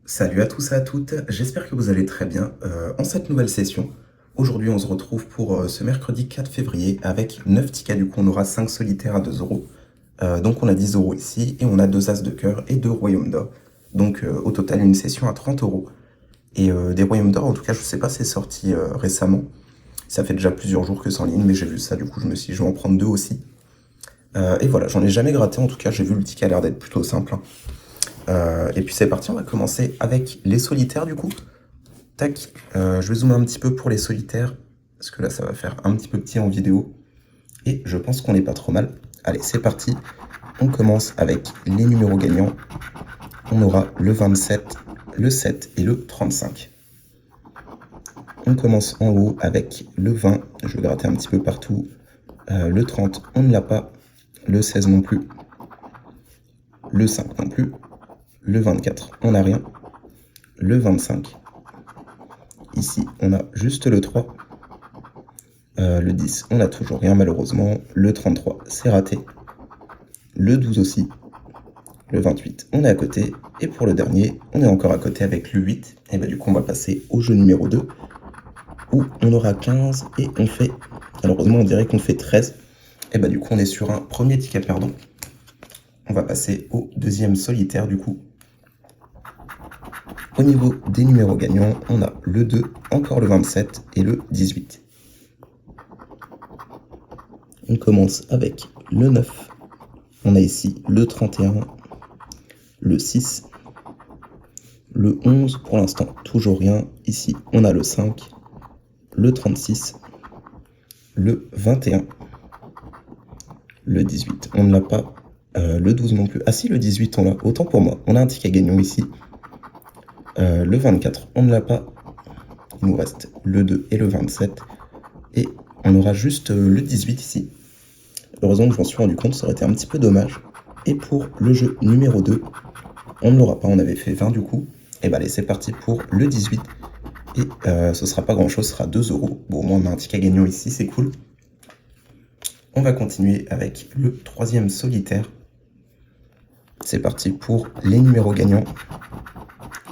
Salut à tous et à toutes, j'espère que vous allez très bien en cette nouvelle session. Aujourd'hui on se retrouve pour ce mercredi 4 février avec 9 tickets, du coup on aura 5 solitaires à 2 euros. Donc on a 10 euros ici et on a 2 as de cœur et 2 royaumes d'or. Donc au total une session à 30 euros. Et des royaumes d'or, en tout cas je sais pas, c'est sorti récemment. Ça fait déjà plusieurs jours que c'est en ligne, mais j'ai vu ça, du coup je me suis dit je vais en prendre 2 aussi. Et voilà, j'en ai jamais gratté, en tout cas j'ai vu le ticket a l'air d'être plutôt simple, hein. Et puis c'est parti, on va commencer avec les solitaires du coup. Tac, je vais zoomer un petit peu pour les solitaires, parce que là ça va faire un petit peu petit en vidéo. Et je pense qu'on n'est pas trop mal. Allez, c'est parti. On commence avec les numéros gagnants. On aura le 27, le 7 et le 35. On commence en haut avec le 20, je vais gratter un petit peu partout. Le 30, on ne l'a pas. Le 16 non plus. Le 5 non plus. Le 24, on n'a rien. Le 25. Ici, on a juste le 3. Le 10, on n'a toujours rien malheureusement. Le 33, c'est raté. Le 12 aussi. Le 28, on est à côté. Et pour le dernier, on est encore à côté avec le 8. Et bah du coup, on va passer au jeu numéro 2. Où on aura 15 et on fait... Malheureusement, on dirait qu'on fait 13. Et bah du coup, on est sur un premier ticket perdant. On va passer au deuxième solitaire du coup. Au niveau des numéros gagnants, on a le 2, encore le 27 et le 18. On commence avec le 9. On a ici le 31, le 6, le 11, pour l'instant toujours rien. Ici on a le 5, le 36, le 21, le 18, on ne l'a pas, le 12 non plus. Ah si, le 18 on l'a, autant pour moi. On a un ticket gagnant ici. Le 24, on ne l'a pas. Il nous reste le 2 et le 27. Et on aura juste le 18 ici. Heureusement que je m'en suis rendu compte, ça aurait été un petit peu dommage. Et pour le jeu numéro 2, on ne l'aura pas, on avait fait 20 du coup. Et bah allez, c'est parti pour le 18. Et ce sera pas grand chose, ce sera 2 euros. Bon, au moins on a un ticket gagnant ici, c'est cool. On va continuer avec le troisième solitaire. C'est parti pour les numéros gagnants.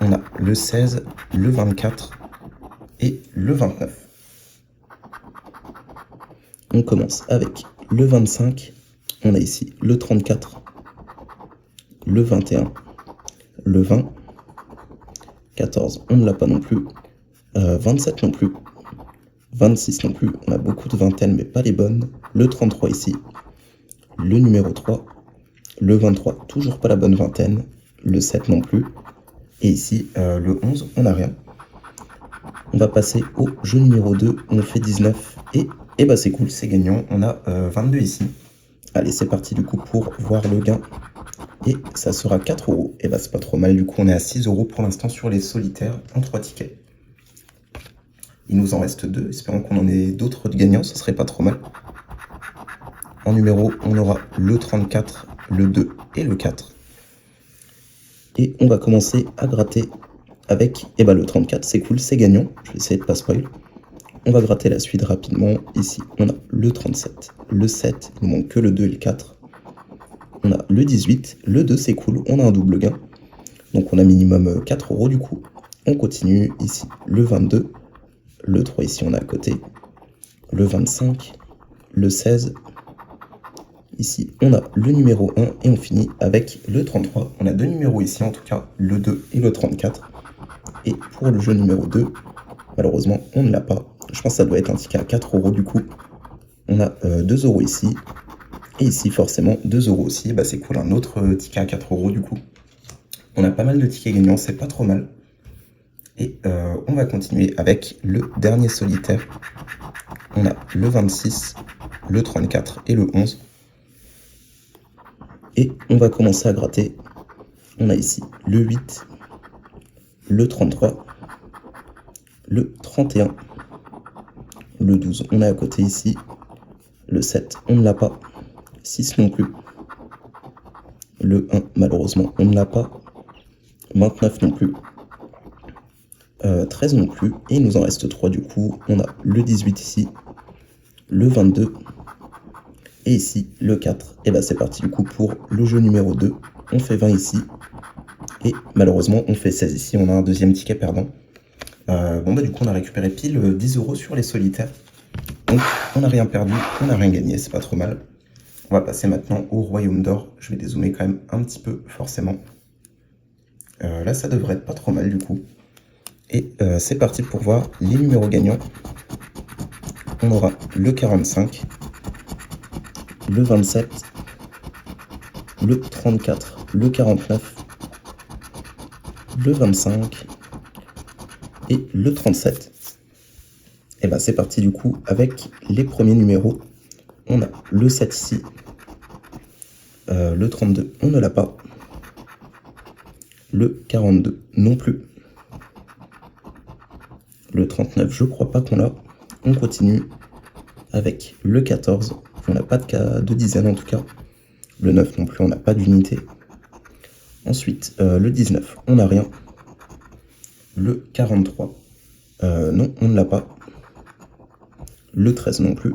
On a le 16, le 24 et le 29. On commence avec le 25. On a ici le 34, le 21, le 20, 14, on ne l'a pas non plus, 27 non plus, 26 non plus, on a beaucoup de vingtaines mais pas les bonnes, le 33 ici, le numéro 3, le 23, toujours pas la bonne vingtaine, le 7 non plus, et ici le 11, on n'a rien. On va passer au jeu numéro 2, on fait 19, et bah c'est cool, c'est gagnant, on a 22 ici. Allez, c'est parti du coup pour voir le gain. Et ça sera 4 euros. Et bah c'est pas trop mal, du coup on est à 6 euros pour l'instant sur les solitaires en 3 tickets. Il nous en reste 2, espérons qu'on en ait d'autres gagnants, ce serait pas trop mal. En numéro, on aura le 34, le 2 et le 4. Et on va commencer à gratter avec le 34, c'est cool, c'est gagnant. Je vais essayer de pas spoil. On va gratter la suite rapidement. Ici, on a le 37, le 7, il nous manque que le 2 et le 4. On a le 18, le 2 c'est cool, on a un double gain. Donc on a minimum 4 euros du coup. On continue ici, le 22, le 3 ici on est à côté, le 25, le 16. Ici on a le numéro 1 et on finit avec le 33. On a deux numéros ici en tout cas, le 2 et le 34. Et pour le jeu numéro 2, malheureusement on ne l'a pas. Je pense que ça doit être un ticket à 4 euros du coup. On a 2 euros ici. Et ici, forcément, 2 euros aussi. Bah, c'est cool, un autre ticket à 4 euros du coup. On a pas mal de tickets gagnants, c'est pas trop mal. Et on va continuer avec le dernier solitaire. On a le 26, le 34 et le 11. Et on va commencer à gratter. On a ici le 8, le 33, le 31, le 12. On est à côté ici. Le 7, on ne l'a pas. 6 non plus. Le 1, malheureusement, on ne l'a pas. 29 non plus. 13 non plus. Et il nous en reste 3 du coup. On a le 18 ici. Le 22. Et ici, le 4. Et bah c'est parti du coup pour le jeu numéro 2. On fait 20 ici. Et malheureusement, on fait 16 ici, on a un deuxième ticket perdant. Bon bah du coup, on a récupéré pile 10 € sur les solitaires. Donc, on n'a rien perdu, on n'a rien gagné, c'est pas trop mal. On va passer maintenant au Royaume d'Or. Je vais dézoomer quand même un petit peu, forcément. Là, ça devrait être pas trop mal, du coup. Et c'est parti pour voir les numéros gagnants. On aura le 45, le 27, le 34, le 49, le 25 et le 37. Et bah c'est parti du coup avec les premiers numéros. On a le 7 ici, le 32 on ne l'a pas, le 42 non plus, le 39 je crois pas qu'on l'a. On continue avec le 14, on n'a pas de dizaine en tout cas, le 9 non plus, on n'a pas d'unité. Ensuite le 19 on n'a rien, le 43 non on ne l'a pas, le 13 non plus,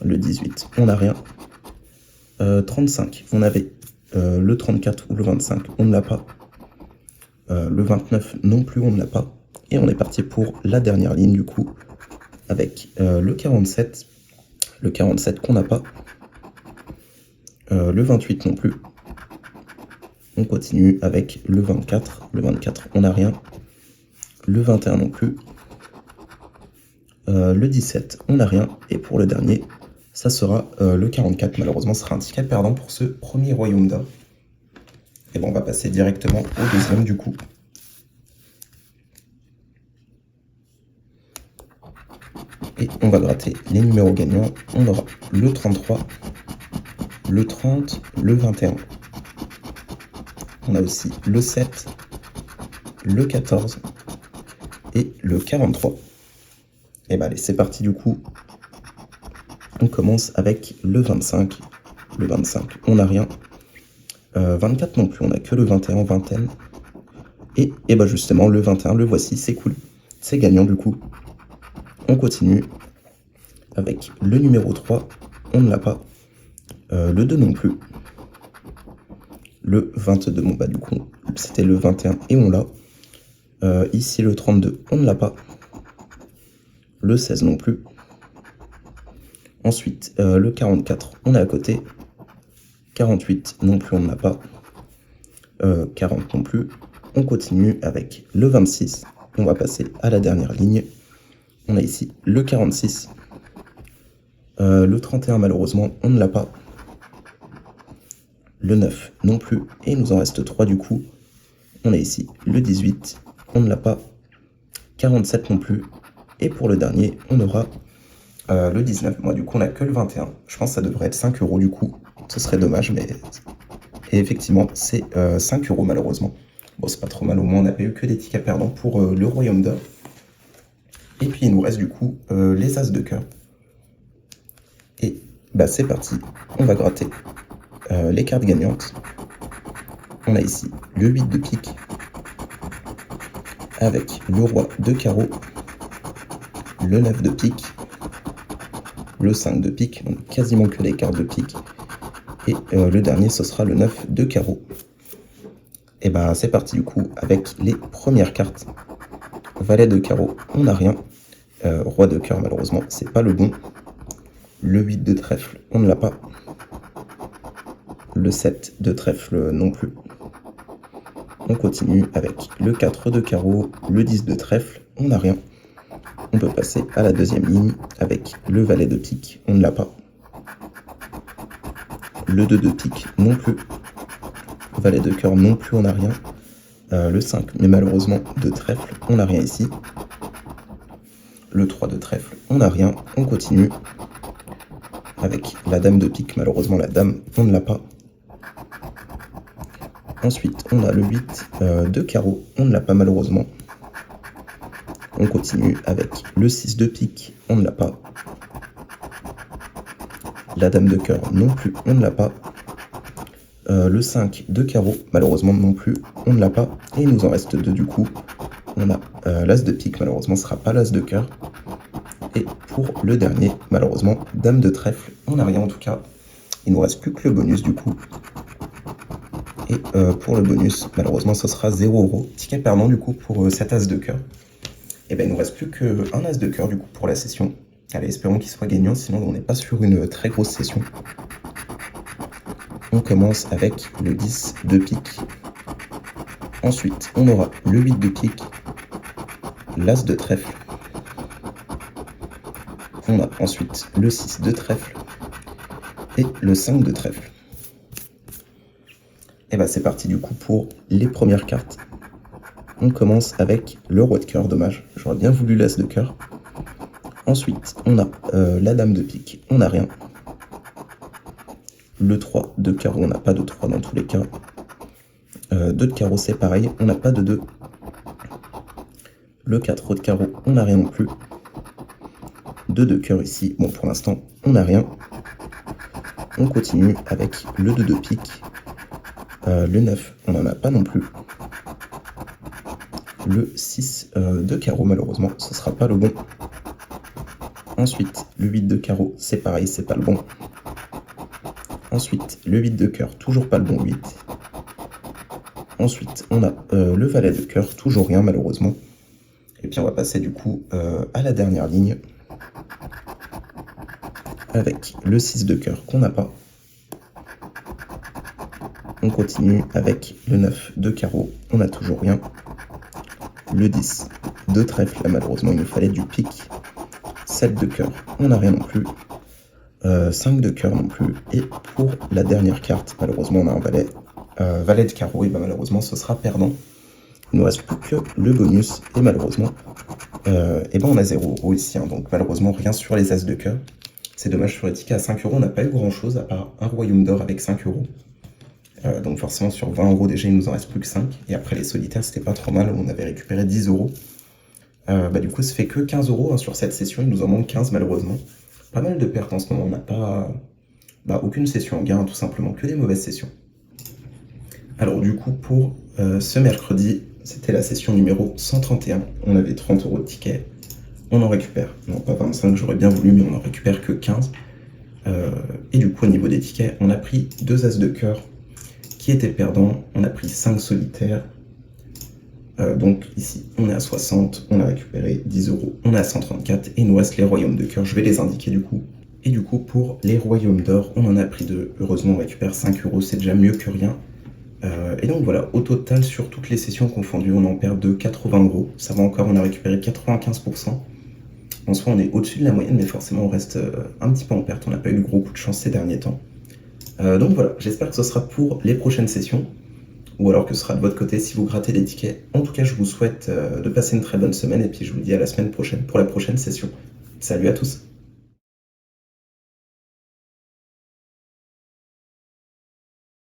le 18 on n'a rien, 35 on avait le 34 ou le 25 on ne l'a pas, le 29 non plus on ne l'a pas, et on est parti pour la dernière ligne du coup avec le 47 qu'on n'a pas, le 28 non plus. On continue avec le 24 on n'a rien, le 21 non plus, le 17 on n'a rien, et pour le dernier ça sera le 44. Malheureusement ce sera un ticket perdant pour ce premier Royaume d'Or. Et bon on va passer directement au deuxième du coup. Et on va gratter les numéros gagnants. On aura le 33, le 30, le 21. On a aussi le 7, le 14 et le 43. Et bah allez, c'est parti du coup. On commence avec le 25. Le 25, on n'a rien. 24 non plus, on n'a que le 21, vingtaine. Et bah justement, le 21, le voici, c'est cool. C'est gagnant du coup. On continue avec le numéro 3, on ne l'a pas. Le 2 non plus. Le 22, bon bah du coup, c'était le 21 et on l'a. Ici le 32, on ne l'a pas. Le 16 non plus. Ensuite, le 44, on est à côté. 48 non plus, on ne l'a pas. 40 non plus. On continue avec le 26. On va passer à la dernière ligne. On a ici le 46. Le 31, malheureusement, on ne l'a pas. Le 9 non plus. Et il nous en reste 3 du coup. On a ici le 18. On ne l'a pas. 47 non plus. Et pour le dernier, on aura le 19. Moi, du coup, on n'a que le 21. Je pense que ça devrait être 5 € du coup. Ce serait dommage, mais... Et effectivement, c'est 5 € malheureusement. Bon, c'est pas trop mal, au moins on n'a eu que des tickets perdants pour le Royaume d'Or. Et puis il nous reste du coup les As de cœur. Et bah c'est parti, on va gratter les cartes gagnantes. On a ici le 8 de pique, avec le roi de carreau, le 9 de pique, le 5 de pique, donc quasiment que les cartes de pique. Et le dernier, ce sera le 9 de carreau. Et bah c'est parti du coup avec les premières cartes. Valet de carreau, on n'a rien. Roi de cœur, malheureusement, c'est pas le bon. Le 8 de trèfle, on ne l'a pas. Le 7 de trèfle non plus. On continue avec le 4 de carreau, le 10 de trèfle, on n'a rien. On peut passer à la deuxième ligne avec le valet de pique, on ne l'a pas. Le 2 de pique non plus. Valet de cœur non plus, on n'a rien. Le 5, mais malheureusement de trèfle, on n'a rien ici. Le 3 de trèfle, on n'a rien. On continue avec la dame de pique, malheureusement la dame, on ne l'a pas. Ensuite, on a le 8 de carreau, on ne l'a pas malheureusement. On continue avec le 6 de pique, on ne l'a pas. La dame de cœur non plus, on ne l'a pas. Le 5 de carreau, malheureusement non plus, on ne l'a pas. Et il nous en reste 2 du coup. On a l'as de pique, malheureusement ce ne sera pas l'as de cœur. Et pour le dernier, malheureusement, dame de trèfle, on n'a rien en tout cas. Il nous reste plus que le bonus du coup. Et pour le bonus, malheureusement, ce sera 0 €. Ticket perdant du coup pour cet as de cœur. Et ben il nous reste plus qu'un as de cœur du coup pour la session. Allez, espérons qu'il soit gagnant, sinon on n'est pas sur une très grosse session. On commence avec le 10 de pique. Ensuite, on aura le 8 de pique, l'as de trèfle. On a ensuite le 6 de trèfle et le 5 de trèfle. Et bah c'est parti du coup pour les premières cartes. On commence avec le roi de cœur, dommage, j'aurais bien voulu l'as de cœur. Ensuite, on a la dame de pique, on n'a rien. Le 3 de carreau, on n'a pas de 3 dans tous les cas. 2 de carreau, c'est pareil, on n'a pas de 2. Le 4 de carreau, on n'a rien non plus. 2 de cœur ici, bon pour l'instant, on n'a rien. On continue avec le 2 de pique. Le 9, on n'en a pas non plus. Le 6 de carreau, malheureusement, ce sera pas le bon. Ensuite, le 8 de carreau, c'est pareil, c'est pas le bon. Ensuite, le 8 de cœur, toujours pas le bon 8. Ensuite, on a le valet de cœur, toujours rien malheureusement. Et puis on va passer du coup à la dernière ligne. Avec le 6 de cœur qu'on n'a pas. On continue avec le 9 de carreau, on n'a toujours rien. Le 10 de trèfle, là malheureusement il nous fallait du pique. 7 de cœur, on n'a rien non plus. 5 de cœur non plus. Et pour la dernière carte, malheureusement on a un valet. Valet de carreau, et ben malheureusement ce sera perdant. Il ne nous reste plus que le bonus. Et malheureusement, et ben on a 0 € ici. Hein, donc malheureusement rien sur les as de cœur. C'est dommage, sur les tickets à 5 €, on n'a pas eu grand chose à part un royaume d'or avec 5 €. Donc forcément sur 20 € déjà il nous en reste plus que 5. Et après les solitaires c'était pas trop mal, on avait récupéré 10 €. Bah du coup ça fait que 15 € hein, sur cette session, il nous en manque 15 malheureusement. Pas mal de pertes en ce moment, on n'a pas aucune session en gain, tout simplement, que des mauvaises sessions. Alors du coup pour ce mercredi, c'était la session numéro 131, on avait 30 € de tickets, on en récupère, non pas 25, j'aurais bien voulu, mais on en récupère que 15. Et du coup au niveau des tickets, on a pris 2 as de cœur qui étaient perdants, on a pris 5 solitaires, donc ici on est à 60, on a récupéré 10 €, on est à 134 et il nous reste les royaumes de cœur, je vais les indiquer du coup. Et du coup pour les royaumes d'or, on en a pris 2, heureusement on récupère 5 €, c'est déjà mieux que rien. Et donc voilà, au total sur toutes les sessions confondues, on en perd de 80 €, ça va encore, on a récupéré 95%. En soi on est au-dessus de la moyenne, mais forcément on reste un petit peu en perte, on n'a pas eu de gros coup de chance ces derniers temps. Donc voilà, j'espère que ce sera pour les prochaines sessions, ou alors que ce sera de votre côté si vous grattez des tickets. En tout cas, je vous souhaite de passer une très bonne semaine, et puis je vous dis à la semaine prochaine pour la prochaine session. Salut à tous!